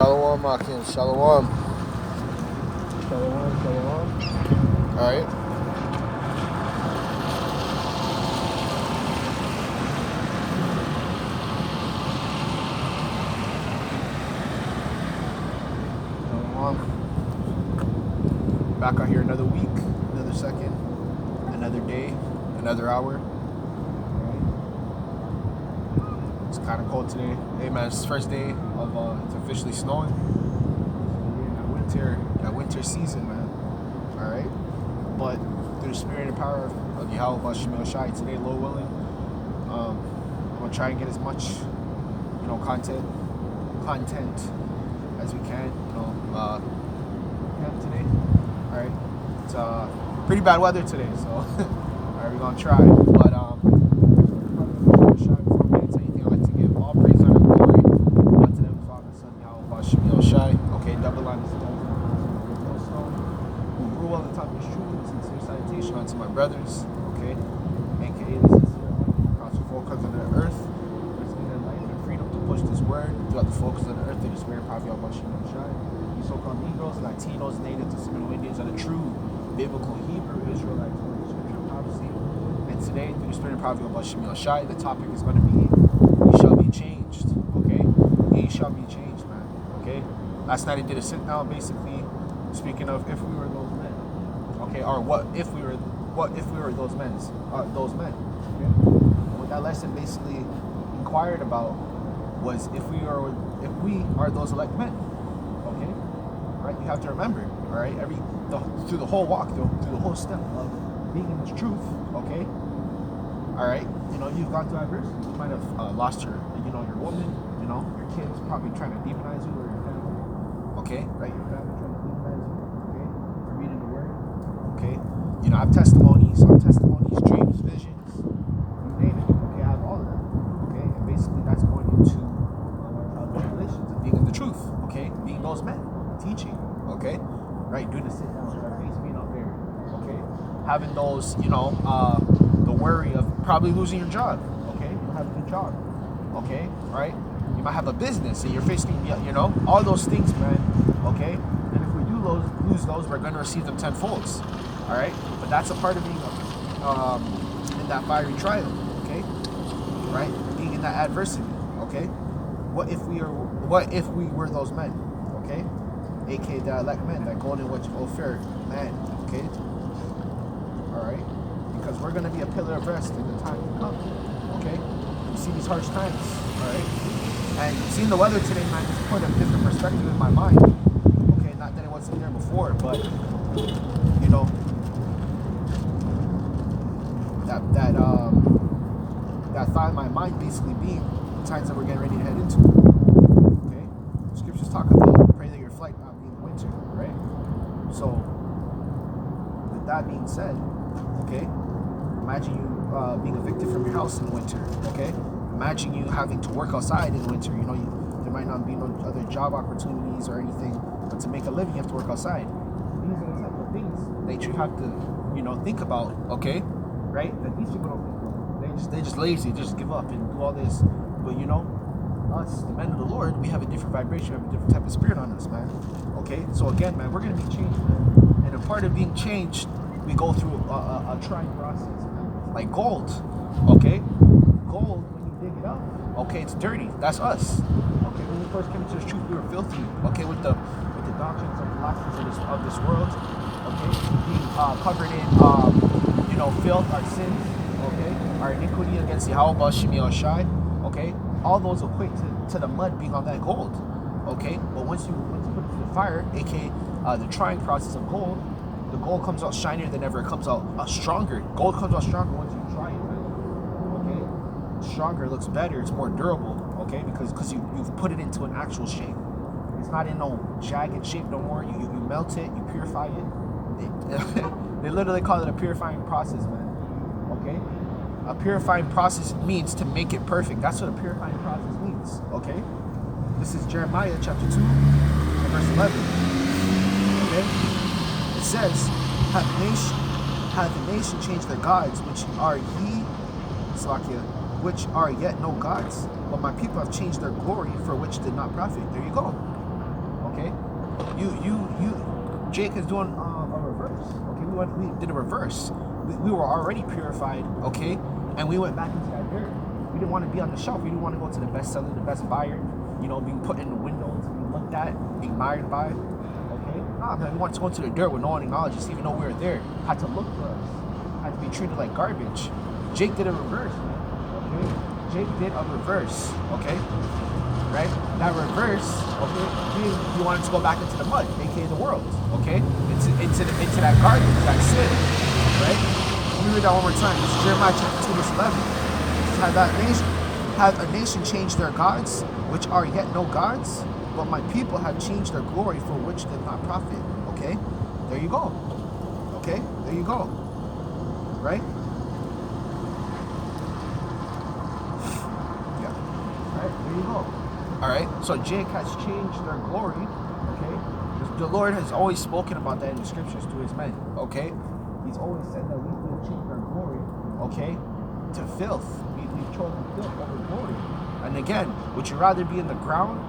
Shalom, Akim. Shalom. Shalom, shalom. All right. Shalom. Back out here another week, another second, another day, another hour. It's kind of cold today. Hey man, it's the first day of it's officially snowing. We're in that winter season, man. All right. But through the spirit and power of Yahawashi today, Lord willing, I'm gonna try and get as much, content as we can, today. All right. It's pretty bad weather today, so all right, we're gonna try. But okay, double line is who grew all the time is truth and sincere salutation unto my brothers, okay, aka the sincere across the four corners of the earth, risking their life and freedom to push this word throughout the four corners of the earth through the spirit of Yahawashi. You so-called Negroes, Latinos, Natives, and Seminole Indians are the true biblical Hebrew Israelites of Scripture prophecy. And today, through the spirit of Yahawashi, the topic is going to be ye shall be changed, okay? Ye shall be changed, man, okay? Last night I did a sit down, basically speaking of if we were those men, okay, or what if we were those men, okay? And what that lesson basically inquired about was if we are those elect men, okay? All right, you have to remember, all right, through the whole walk, through the whole step of being in the truth, okay? All right, you've gone through adversity. You might have lost your woman, your kids probably trying to demonize you, or your family, okay, right? Your family trying to demonize you, okay? For reading the word, okay? I have testimonies, dreams, visions, you name it, okay? I have all of that, okay? And basically that's going into relations of being in the truth, okay? Being those men, teaching, okay? Right? Doing the sit down, our face being up there, okay? Having those, the worry of probably losing your job, okay? You don't have a good job, okay? Right? You might have a business and you're facing, all those things, man, okay? And if we do lose those, we're going to receive them tenfolds, all right? But that's a part of being in that fiery trial, okay? Right? Being in that adversity, okay? What if we were those men, okay? A.K.A. the elect men, that golden which fair man, okay? All right? Because we're going to be a pillar of rest in the time to come, okay? You see these harsh times, all right? And seeing the weather today, man, just put a different perspective in my mind, okay? Not that it wasn't there before, but, that thought in my mind basically being the times that we're getting ready to head into, okay? Scriptures talk about pray that your flight not be in the winter, right? So, with that being said, okay, imagine you being evicted from your house in the winter, okay? Imagine you having to work outside in the winter. There might not be no other job opportunities or anything, but to make a living, you have to work outside. These are the type of things that you have to, think about, okay? Right? That these people don't think about. They're just lazy, just give up and do all this. But us, the men of the Lord, we have a different vibration, we have a different type of spirit on us, man. Okay? So again, man, we're gonna be changed, man. And a part of being changed, we go through a trying process, man. Like gold, okay? Gold, when you dig it up, okay, it's dirty. That's us. Okay, when we first came into the truth, we were filthy. Okay, with the doctrines and philosophies of this world, okay, being covered in filth, our sins, okay, our iniquity against Yahawashi, okay, all those equate to the mud being on that gold, okay. But once you put it to the fire, aka the trying process of gold, the gold comes out shinier than ever. It comes out stronger. Gold comes out stronger once you try it, man. Okay, stronger, it looks better, it's more durable, okay, because you've put it into an actual shape. It's not in no jagged shape no more. You melt it, you purify it. They literally call it a purifying process, man. Okay? A purifying process means to make it perfect. That's what a purifying process means. Okay? This is Jeremiah chapter 2, verse 11. Okay? It says, hath the nation changed their gods, which are yet no gods, but my people have changed their glory, for which did not profit. There you go. Jake is doing a reverse. Okay, we did a reverse. We were already purified. Okay, and we went back into that dirt. We didn't want to be on the shelf. We didn't want to go to the best seller, the best buyer. You know, being put in the windows, being looked at, being admired by. Okay, nah, man, we wanted to go to the dirt with no one acknowledges, even though we were there. Had to look for us. Had to be treated like garbage. Jake did a reverse, man. Okay, Jake did a reverse. Okay. Right? That reverse, okay, he wanted to go back into the mud, aka the world, okay? Into that garbage, that sin, right? Let me read that one more time. This is Jeremiah chapter 2, verse 11. Have a nation changed their gods, which are yet no gods, but my people have changed their glory for which did not profit. Okay? There you go. Okay? There you go. Right? Yeah. Right? There you go. Alright, so Jake has changed their glory, okay? The Lord has always spoken about that in the scriptures to his men, okay? He's always said that we will change our glory, okay, to filth. We've chosen filth over glory. And again, would you rather be in the ground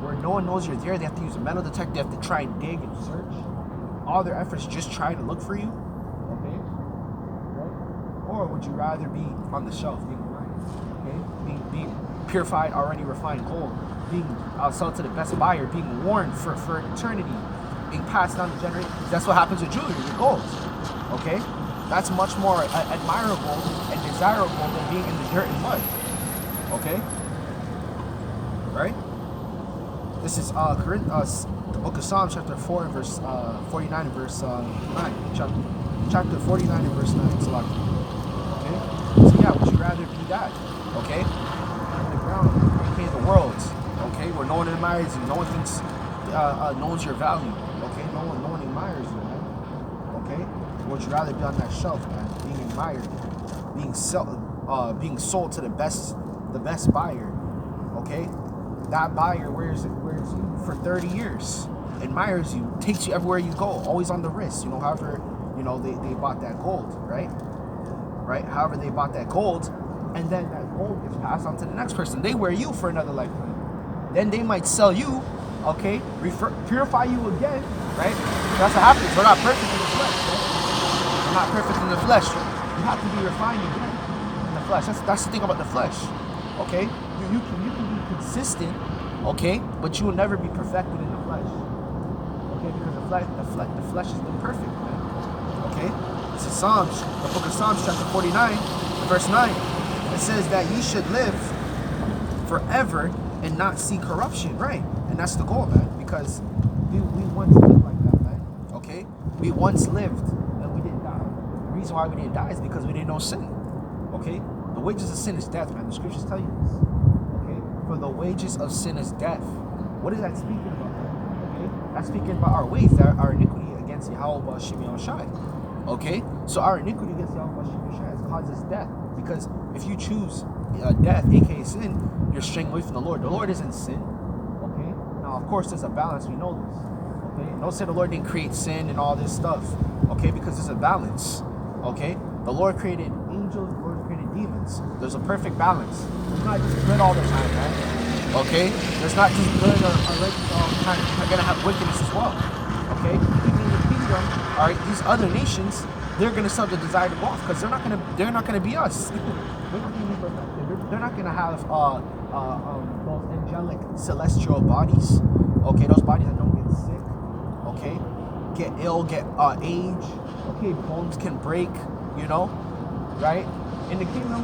where no one knows you're there? They have to use a metal detector, they have to try and dig and search. All their efforts just trying to look for you, okay? Right? Or would you rather be on the shelf, being alive, okay? Being purified, already refined gold, being sold to the best buyer, being worn for eternity, being passed down to generations. That's what happens with jewelry, with gold. Okay? That's much more admirable and desirable than being in the dirt and mud. Okay? Right? This is the book of Psalms, chapter 4 and verse 49 and verse 9. Chapter 49 and verse 9. It's a lot. Okay? So yeah, would you rather be that? Okay? Okay, the world, okay, where no one admires you, no one thinks, knows your value, okay, no one admires you, man, okay. Would you rather be on that shelf, man, being admired, being sold to the best buyer, okay? That buyer wears you for 30 years, admires you, takes you everywhere you go, always on the wrist, you know. However, you know they bought that gold, right? However they bought that gold. And then that gold gets passed on to the next person. They wear you for another lifetime. Then they might sell you, okay, purify you again, right? That's what happens. We're not perfect in the flesh, right? We're not perfect in the flesh. You have to be refined again in the flesh. That's the thing about the flesh, okay? You can be consistent, okay, but you will never be perfected in the flesh, okay? Because the flesh is imperfect, man. Okay? This is Psalms, the book of Psalms, chapter 49, verse 9. It says that you should live forever and not see corruption, right? And that's the goal, man, because we once lived like that, man, okay? We once lived and we didn't die. The reason why we didn't die is because we didn't know sin, okay? The wages of sin is death, man. The scriptures tell you this, okay? For the wages of sin is death. What is that speaking about, man? Okay? That's speaking about our ways, our iniquity against Yahawah, Sham, okay? So our iniquity against Yahawah, Sham causes death. Because if you choose death, aka sin, you're straying away from the Lord. The Lord isn't sin. Okay? Now, of course, there's a balance. We know this. Okay? Don't say the Lord didn't create sin and all this stuff. Okay? Because there's a balance. Okay? The Lord created angels. The Lord created demons. There's a perfect balance. There's not just good all the time, man. Okay? There's not just good or righteous all the time. You're gonna have wickedness as well. Okay? Even in the kingdom, all right, these other nations, they're gonna sell the desire to go off because they're not gonna be us. They're not gonna have those angelic celestial bodies. Okay, those bodies that don't get sick. Okay, get ill, get age. Okay, bones can break. You know, right? In the kingdom,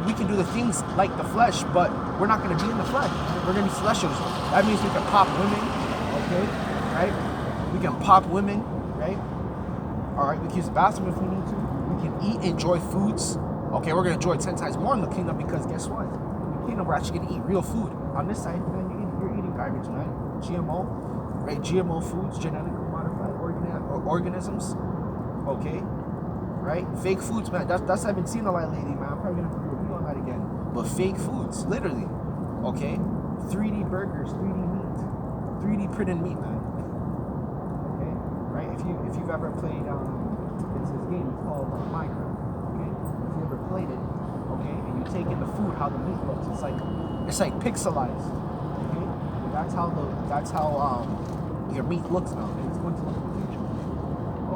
we can do the things like the flesh, but we're not gonna be in the flesh. We're gonna be celestials. That means we can pop women. Okay, right? We can pop women, right? All right, we can use the bathroom if we need to. We can eat, enjoy foods. Okay, we're gonna enjoy 10 times more in the kingdom because guess what? In the kingdom, we're actually gonna eat real food. On this side, man, you're eating garbage, man. GMO, right? GMO foods, genetically modified organisms. Okay, right? Fake foods, man. That's I've been seeing a lot lately, man. I'm probably gonna do a review on that again. But fake foods, literally. Okay, 3D burgers, 3D meat, 3D printed meat, man. Right? If you've ever played, it's this game. It's called Minecraft. Okay, if you ever played it, okay, and you take in the food, how the meat looks, it's like pixelized. Okay, that's how your meat looks now, and it's going to look in the future.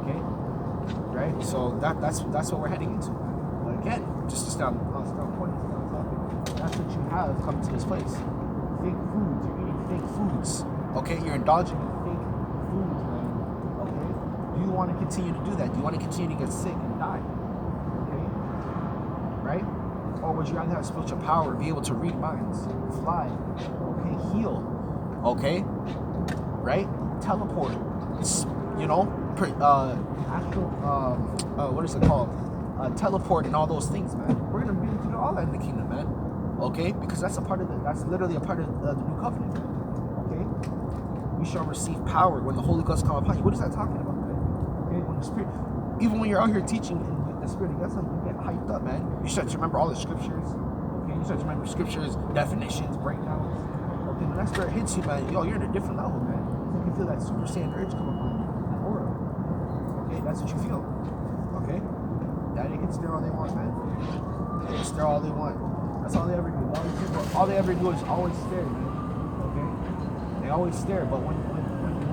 Okay, right? So that's what we're heading into. But again, just to stop pointing to that topic, that's what you have coming to this place. Fake foods. You're eating fake foods. Okay, you're indulging in fake foods, man. Okay, do you want to continue to do that? Do you want to continue to get sick and die? Okay, right? Or would you rather have spiritual power, be able to read minds, fly, okay, heal, okay, right? Teleport, you know, what is it called? Teleport and all those things, man. We're gonna be able to do all that in the kingdom, man. Okay, because that's literally a part of the new covenant. Okay, we shall receive power when the Holy Ghost come upon you. What is that talking about, man? Okay, when the Spirit, even when you're out here teaching and the Spirit gets something, you get hyped up, man. You start to remember all the scriptures. Okay, you start to remember scriptures, definitions, breakdowns. Okay, when that Spirit hits you, man, yo, you're at a different level, man. You can feel that Super Saiyan urge come upon you, that aura. Okay, that's what you feel. Okay, that they can stare all they want, man. They can stare all they want. That's all they ever do. All they ever do is always stare, man. Okay, they always stare. But when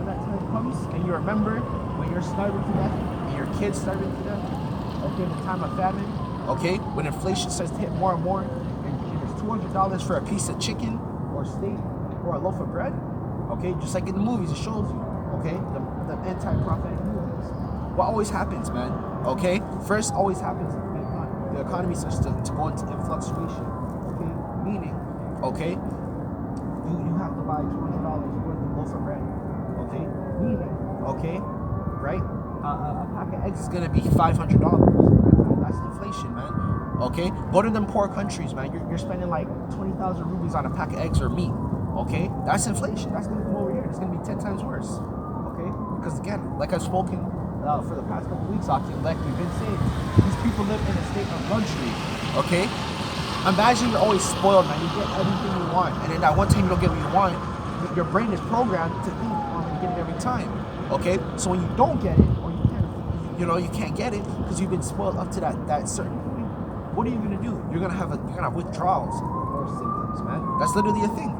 that time comes and you remember when you're starving to death and your kids starving to death, okay, in the time of famine, okay, when inflation starts to hit more and more, and there's $200 for a piece of chicken or steak or a loaf of bread, okay, just like in the movies, it shows you, okay, the anti-prophetic movies. What always happens, man? Okay, first always happens, the economy starts to go into fluctuation. Okay, meaning, okay, you have to buy $200 worth of loaf of bread. Okay, meaning, okay, right? A pack of eggs is gonna be $500. That's inflation, man. Okay, go to them poor countries, man. You're spending like 20,000 rupees on a pack of eggs or meat. Okay, that's inflation. That's gonna come over here. It's gonna be 10 times worse. Okay, because again, like I've spoken for the past couple weeks, like we've been saying, these people live in a state of luxury. Okay, imagine you're always spoiled, man. You get everything you want, and then that one time you don't get what you want, your brain is programmed to think, oh, I'm gonna get it every time. Okay, so when you don't get it, or you can't get it because you've been spoiled up to that certain point, what are you gonna do? You're gonna have withdrawals or symptoms, man. That's literally a thing.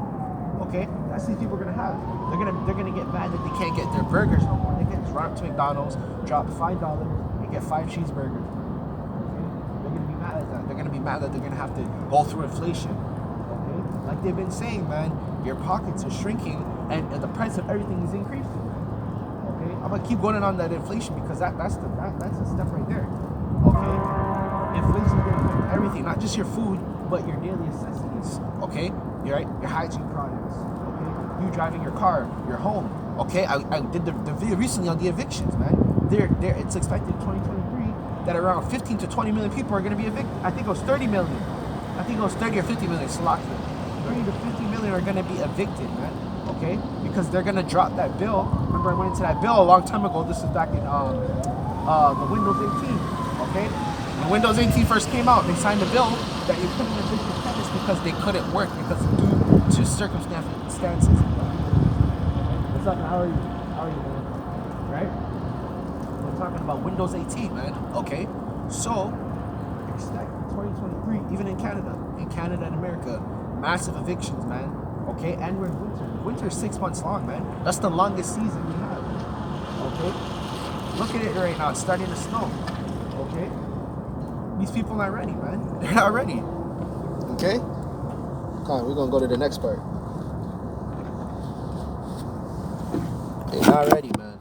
Okay, that's what people are gonna have. They're gonna get mad that they can't get their burgers no more. They can run up to McDonald's, drop $5, and get 5 cheeseburgers. Okay, they're gonna be mad at that. They're gonna be mad that they're gonna have to go through inflation. Okay, like they've been saying, man, your pockets are shrinking and the price of everything is increasing. Okay, I'm gonna keep going on that inflation because that's the step right there. Okay, inflation is gonna affect everything, not just your food, but your daily necessities. Okay, your hygiene products. Okay, you driving your car, your home. Okay, I did the video recently on the evictions, man. It's expected in 2023 that around 15 to 20 million people are going to be evicted. I think it was 30 million. I think it was 30 or 50 million. 30 to 50 million are going to be evicted, man. Okay, because they're going to drop that bill. Remember, I went into that bill a long time ago. This is back in the Windows 18. Okay, when Windows 18 first came out, they signed a bill that you couldn't evict the tenants because they couldn't work because due to circumstances. What's up, man? How are you, man? Right? We're talking about Windows 18, man. Okay, so expect 2023, even in Canada and America, massive evictions, man. Okay, and we're in winter. Winter is 6 months long, man. That's the longest season we have. Okay, look at it right now. It's starting to snow. Okay, these people are not ready, man. They're not ready. Okay, come on, we're gonna go to the next part. They're not ready, man.